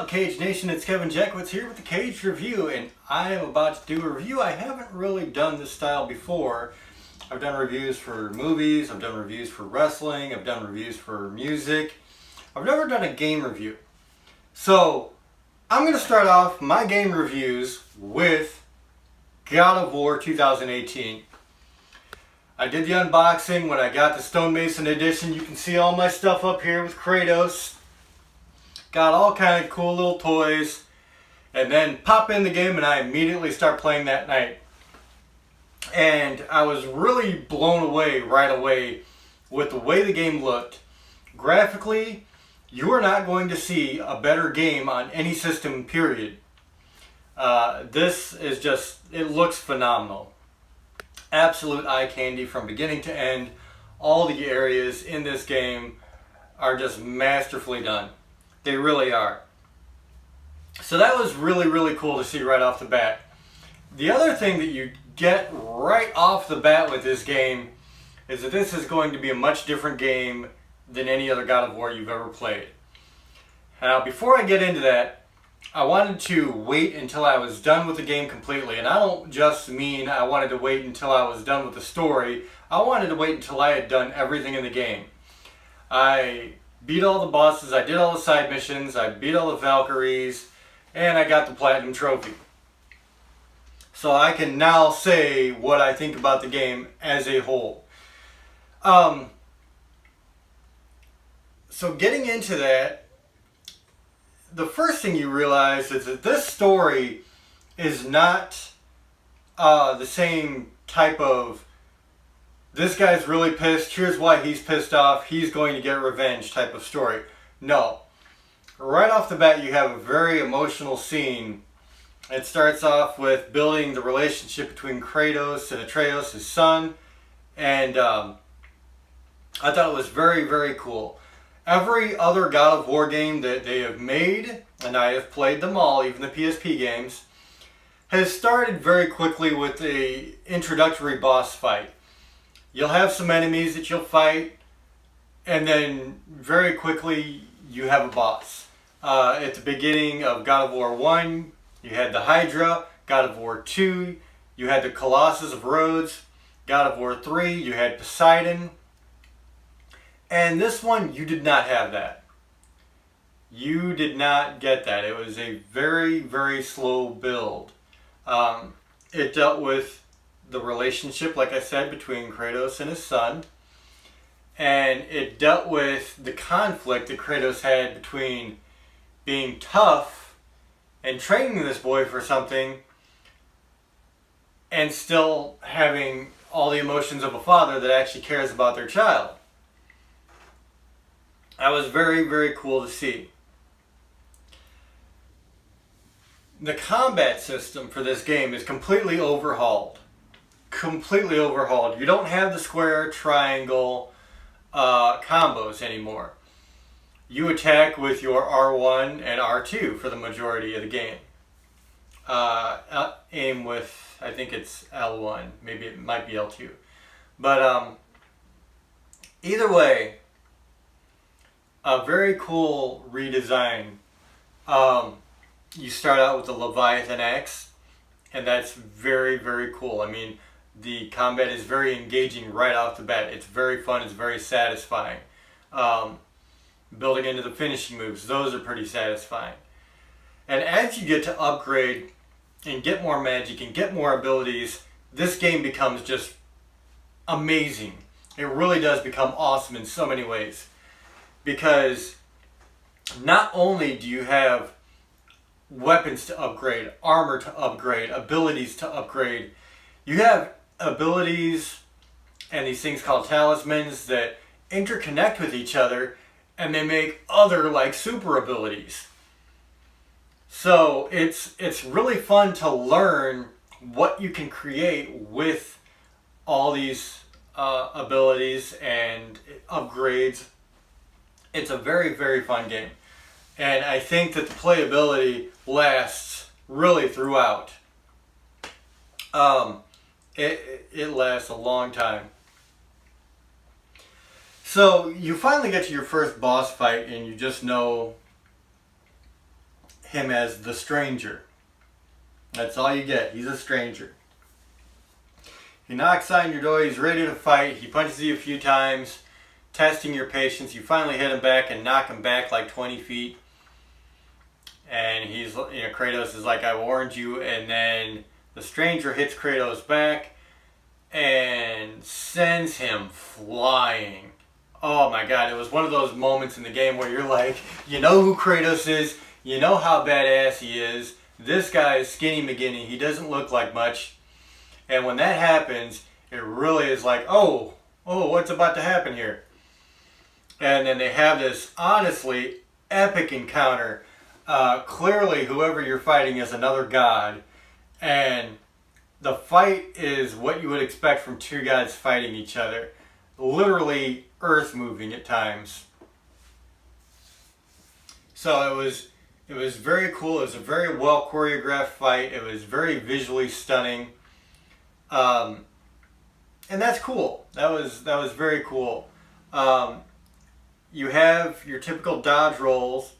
up, Kaged Nation? It's Kevin Jackwitz here with the Kaged Review, and I am about to do a review. I haven't really done this style before. I've done reviews for movies, I've done reviews for wrestling, I've done reviews for music. I've never done a game review. So, I'm going to start off my game reviews with God of War 2018. I did the unboxing when I got the Stonemason edition. You can see all my stuff up here with Kratos. Got all kind of cool little toys. And then pop in the game and I immediately start playing that night. And I was really blown away right away with the way the game looked. Graphically, you are not going to see a better game on any system, period. This is just, it looks phenomenal. Absolute eye candy from beginning to end. All the areas in this game are just masterfully done. They really are. So that was really cool to see right off the bat. The other thing that you get right off the bat with this game is that this is going to be a much different game than any other God of War you've ever played. Now, before I get into that, I wanted to wait until I was done with the game completely. And I don't just mean I wanted to wait until I was done with the story. I wanted to wait until I had done everything in the game. I beat all the bosses, I did all the side missions, I beat all the Valkyries, and I got the Platinum Trophy. So I can now say what I think about the game as a whole. So getting into that, the first thing you realize is that this story is not the same type of, this guy's really pissed, here's why he's pissed off, he's going to get revenge type of story. No. Right off the bat you have a very emotional scene. It starts off with building the relationship between Kratos and Atreus, his son. And I thought it was very cool. Every other God of War game that they have made, and I have played them all, even the PSP games, has started very quickly with a introductory boss fight. You'll have some enemies that you'll fight, and then very quickly you have a boss. At the beginning of God of War 1, you had the Hydra. God of War 2, you had the Colossus of Rhodes. God of War 3, you had Poseidon. And this one, you did not have that. You did not get that. It was a very slow build. It dealt with the relationship, like I said, between Kratos and his son. And it dealt with the conflict that Kratos had between being tough and training this boy for something and still having all the emotions of a father that actually cares about their child. That was very cool to see. The combat system for this game is completely overhauled. Completely overhauled. You don't have the square, triangle combos anymore. You attack with your R1 and R2 for the majority of the game. Aim with, I think it's L1. Maybe it might be L2. But either way, a very cool redesign. You start out with the Leviathan Axe, and that's very cool. I mean, the combat is very engaging right off the bat. It's very fun, it's very satisfying. Building into the finishing moves, those are pretty satisfying. And as you get to upgrade and get more magic and get more abilities, this game becomes just amazing. It really does become awesome in so many ways. Because not only do you have weapons to upgrade, armor to upgrade, abilities to upgrade, you have abilities and these things called talismans that interconnect with each other and they make other like super abilities. So it's really fun to learn what you can create with all these abilities and upgrades. It's a very fun game. And I think that the playability lasts really throughout. It lasts a long time. So you finally get to your first boss fight and you just know him as the stranger. That's all you get. He's a stranger. He knocks on your door. He's ready to fight. He punches you a few times, testing your patience. You finally hit him back and knock him back like 20 feet. And he's, Kratos is like, I warned you. And then the stranger hits Kratos back and sends him flying. Oh my god, it was one of those moments in the game where you're like, you know who Kratos is, you know how badass he is. This guy is skinny McGinny. He doesn't look like much. And when that happens, it really is like, oh, what's about to happen here? And then they have this honestly epic encounter. Clearly, whoever you're fighting is another god. And the fight is what you would expect from two gods fighting each other. Literally earth moving at times. So it was very cool. It was a very well choreographed fight. It was very visually stunning. And that's cool. That was very cool. You have your typical dodge rolls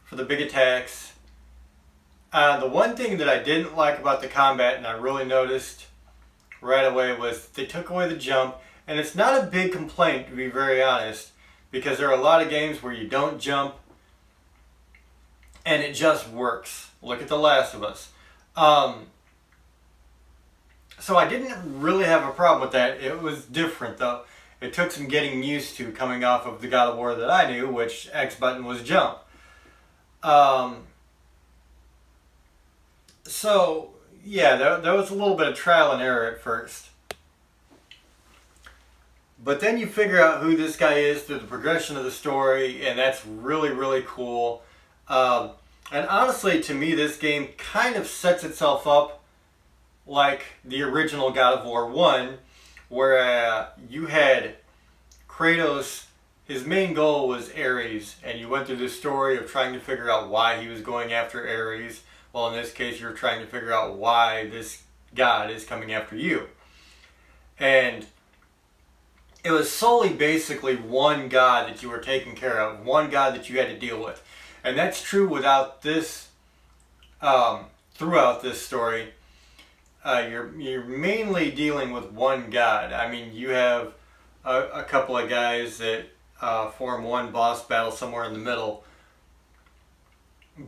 for the big attacks. The one thing that I didn't like about the combat, and I really noticed right away, was they took away the jump. And it's not a big complaint, to be very honest, because there are a lot of games where you don't jump and it just works. Look at The Last of Us. So I didn't really have a problem with that. It was different though. It took some getting used to coming off of the God of War that I knew, which X button was jump. So yeah, there was a little bit of trial and error at first. But then you figure out who this guy is through the progression of the story, and that's really, really cool. And honestly, to me, this game kind of sets itself up like the original God of War 1, where you had Kratos, his main goal was Ares, and you went through this story of trying to figure out why he was going after Ares. Well, in this case, you're trying to figure out why this god is coming after you. And it was solely basically one god that you were taking care of, one god that you had to deal with. And that's true without this, throughout this story. You're mainly dealing with one god. I mean, you have a couple of guys that form one boss battle somewhere in the middle.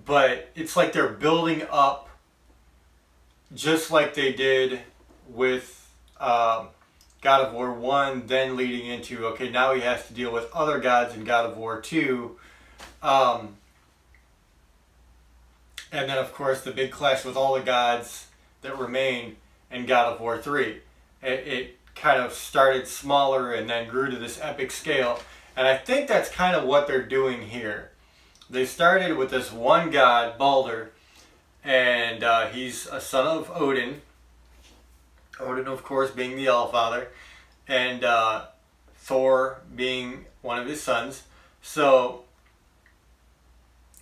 But it's like they're building up just like they did with God of War 1, then leading into, okay, now he has to deal with other gods in God of War 2. And then, of course, the big clash with all the gods that remain in God of War 3. It kind of started smaller and then grew to this epic scale. And I think that's kind of what they're doing here. They started with this one god, Baldur, and he's a son of Odin. Odin, of course, being the Allfather, and Thor being one of his sons. So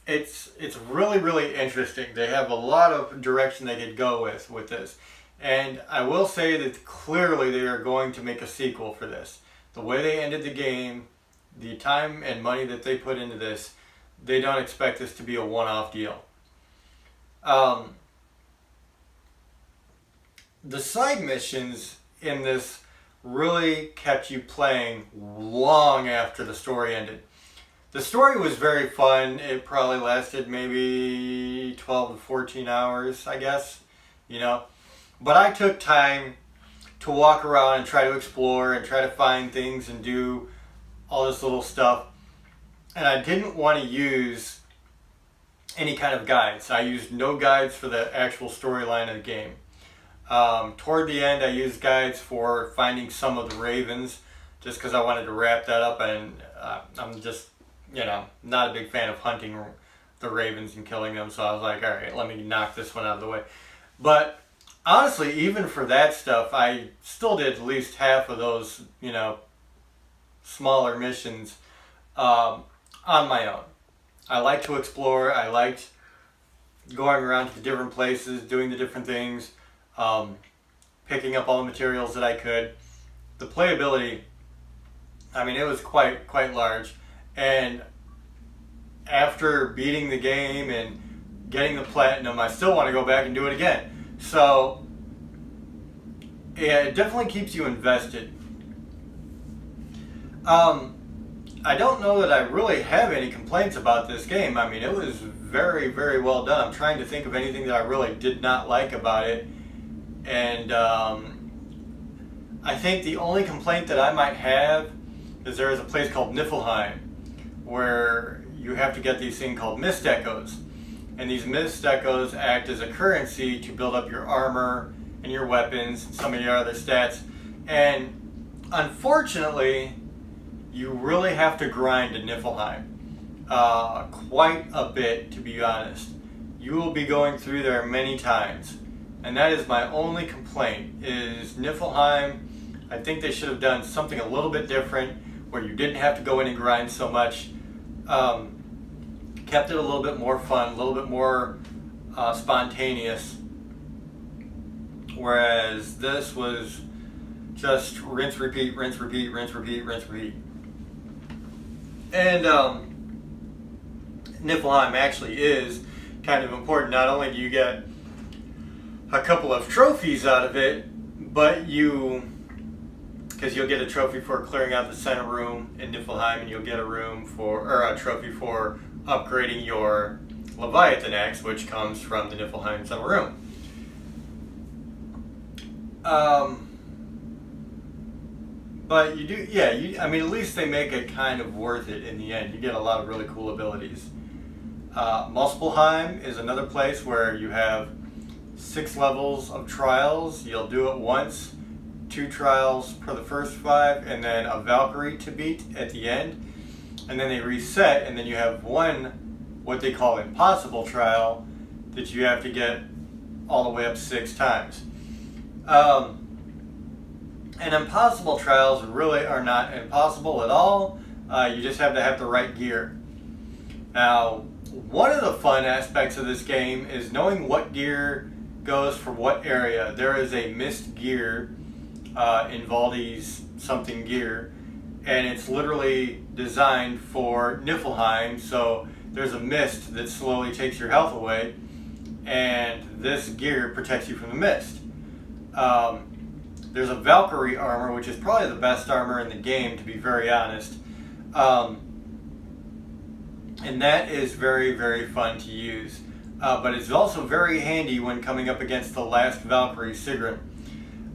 it's really, really interesting. They have a lot of direction they could go with this. And I will say that clearly they are going to make a sequel for this. The way they ended the game, the time and money that they put into this, they don't expect this to be a one-off deal. The side missions in this really kept you playing long after the story ended. The story was very fun. It probably lasted maybe 12 to 14 hours, I guess, But I took time to walk around and try to explore and try to find things and do all this little stuff. And I didn't want to use any kind of guides. I used no guides for the actual storyline of the game. Toward the end, I used guides for finding some of the ravens, just because I wanted to wrap that up, and I'm just, not a big fan of hunting the ravens and killing them, so I was like, alright, let me knock this one out of the way. But honestly, even for that stuff, I still did at least half of those, smaller missions on my own. I like to explore. I liked going around to the different places, doing the different things, picking up all the materials that I could. The playability, it was quite large. And after beating the game and getting the platinum, I still want to go back and do it again. So yeah, it definitely keeps you invested. I don't know that I really have any complaints about this game. I mean, it was very, very well done. I'm trying to think of anything that I really did not like about it. And I think the only complaint that I might have is there is a place called Niflheim where you have to get these things called mist echoes. And these mist echoes act as a currency to build up your armor and your weapons and some of your other stats. And unfortunately, you really have to grind in Niflheim quite a bit, to be honest. You will be going through there many times, and that is my only complaint. Is Niflheim? I think they should have done something a little bit different, where you didn't have to go in and grind so much. Kept it a little bit more fun, a little bit more spontaneous. Whereas this was just rinse, repeat, rinse, repeat, rinse, repeat, rinse, repeat. And Niflheim actually is kind of important. Not only do you get a couple of trophies out of it, but because you'll get a trophy for clearing out the center room in Niflheim, and you'll get a trophy for upgrading your Leviathan axe, which comes from the Niflheim center room. But you do, yeah, I mean, at least they make it kind of worth it in the end. You get a lot of really cool abilities. Muspelheim is another place where you have 6 levels of trials. You'll do it once, 2 trials per the first 5, and then a Valkyrie to beat at the end. And then they reset, and then you have one, what they call impossible trial, that you have to get all the way up 6 times. And impossible trials really are not impossible at all. You just have to have the right gear. Now, one of the fun aspects of this game is knowing what gear goes for what area. There is a mist gear in Valdi's something gear, and it's literally designed for Niflheim. So there's a mist that slowly takes your health away, and this gear protects you from the mist. There's a Valkyrie armor, which is probably the best armor in the game, to be very honest. And that is very, very fun to use. But it's also very handy when coming up against the last Valkyrie, Sigrun.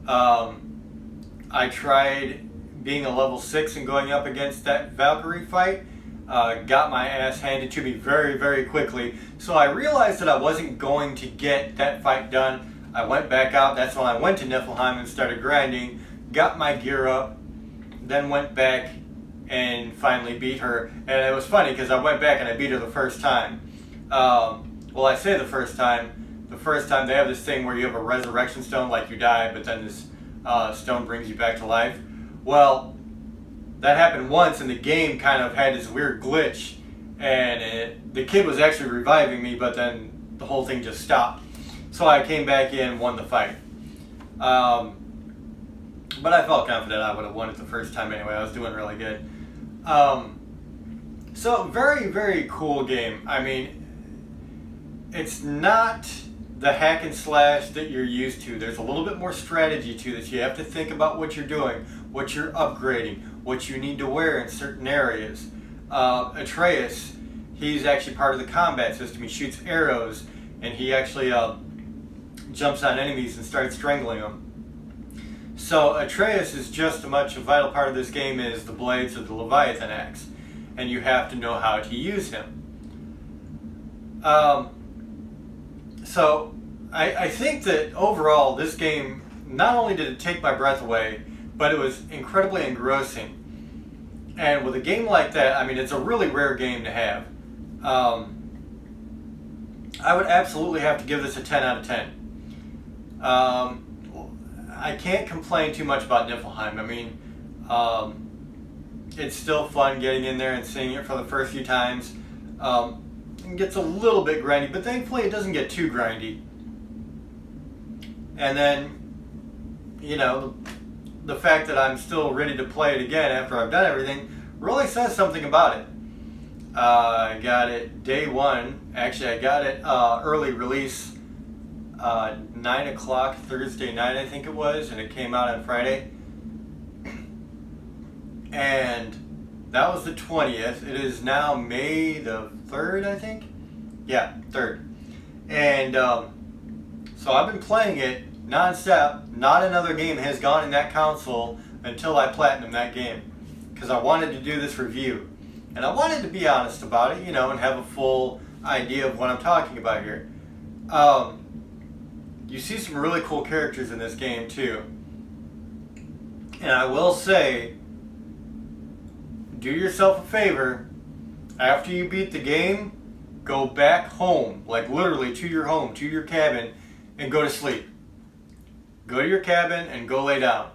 I tried being a level 6 and going up against that Valkyrie fight. Got my ass handed to me very, very quickly. So I realized that I wasn't going to get that fight done. I went back out. That's when I went to Niflheim and started grinding, got my gear up, then went back and finally beat her. And it was funny because I went back and I beat her the first time. Well, I say the first time. The first time they have this thing where you have a resurrection stone, like you die, but then this stone brings you back to life. Well, that happened once, and the game kind of had this weird glitch, and the kid was actually reviving me, but then the whole thing just stopped. So I came back in and won the fight. But I felt confident I would have won it the first time anyway. I was doing really good. So very, very cool game. I mean, it's not the hack and slash that you're used to. There's a little bit more strategy to this. You have to think about what you're doing, what you're upgrading, what you need to wear in certain areas. Atreus, he's actually part of the combat system. He shoots arrows, and he actually jumps on enemies and starts strangling them. So Atreus is just as much a vital part of this game as the blades of the Leviathan axe, and you have to know how to use him. So I think that overall this game, not only did it take my breath away, but it was incredibly engrossing. And with a game like that, I mean, it's a really rare game to have. I would absolutely have to give this a 10 out of 10. I can't complain too much about Niflheim. I mean, it's still fun getting in there and seeing it for the first few times. It gets a little bit grindy, but thankfully it doesn't get too grindy. And then, you know, the fact that I'm still ready to play it again after I've done everything really says something about it. I got it day one. Actually, I got it early release, 9 o'clock Thursday night, I think it was, and it came out on Friday. And that was the 20th. It is now May the 3rd, I think. Yeah, 3rd. And so I've been playing it non-stop. Not another game has gone in that console until I platinum that game, because I wanted to do this review. And I wanted to be honest about it, you know, and have a full idea of what I'm talking about here. You see some really cool characters in this game too. And I will say, do yourself a favor. After you beat the game, go back home, like literally to your home, to your cabin, and go to sleep. Go to your cabin and go lay down.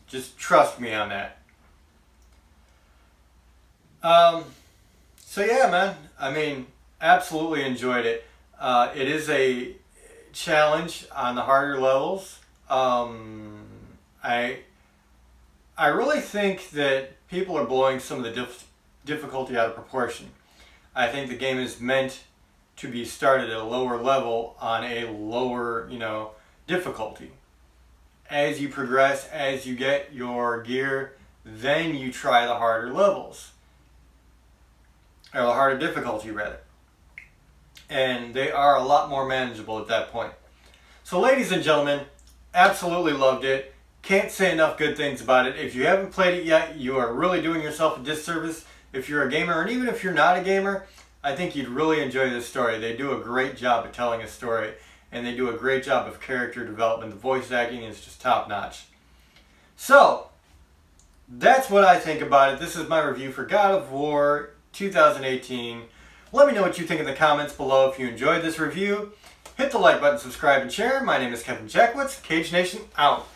Just trust me on that. So yeah, man, I mean, absolutely enjoyed it. It is a challenge on the harder levels. I really think that people are blowing some of the difficulty out of proportion. I think the game is meant to be started at a lower level on a lower, you know, difficulty. As you progress, as you get your gear, then you try the harder levels. Or the harder difficulty, rather. And they are a lot more manageable at that point. So ladies and gentlemen, absolutely loved it. Can't say enough good things about it. If you haven't played it yet, you are really doing yourself a disservice. If you're a gamer, and even if you're not a gamer, I think you'd really enjoy this story. They do a great job of telling a story, and they do a great job of character development. The voice acting is just top notch. So, that's what I think about it. This is my review for God of War 2018. Let me know what you think in the comments below. If you enjoyed this review, hit the like button, subscribe, and share. My name is Kevin Jackwitz. Kaged Nation out.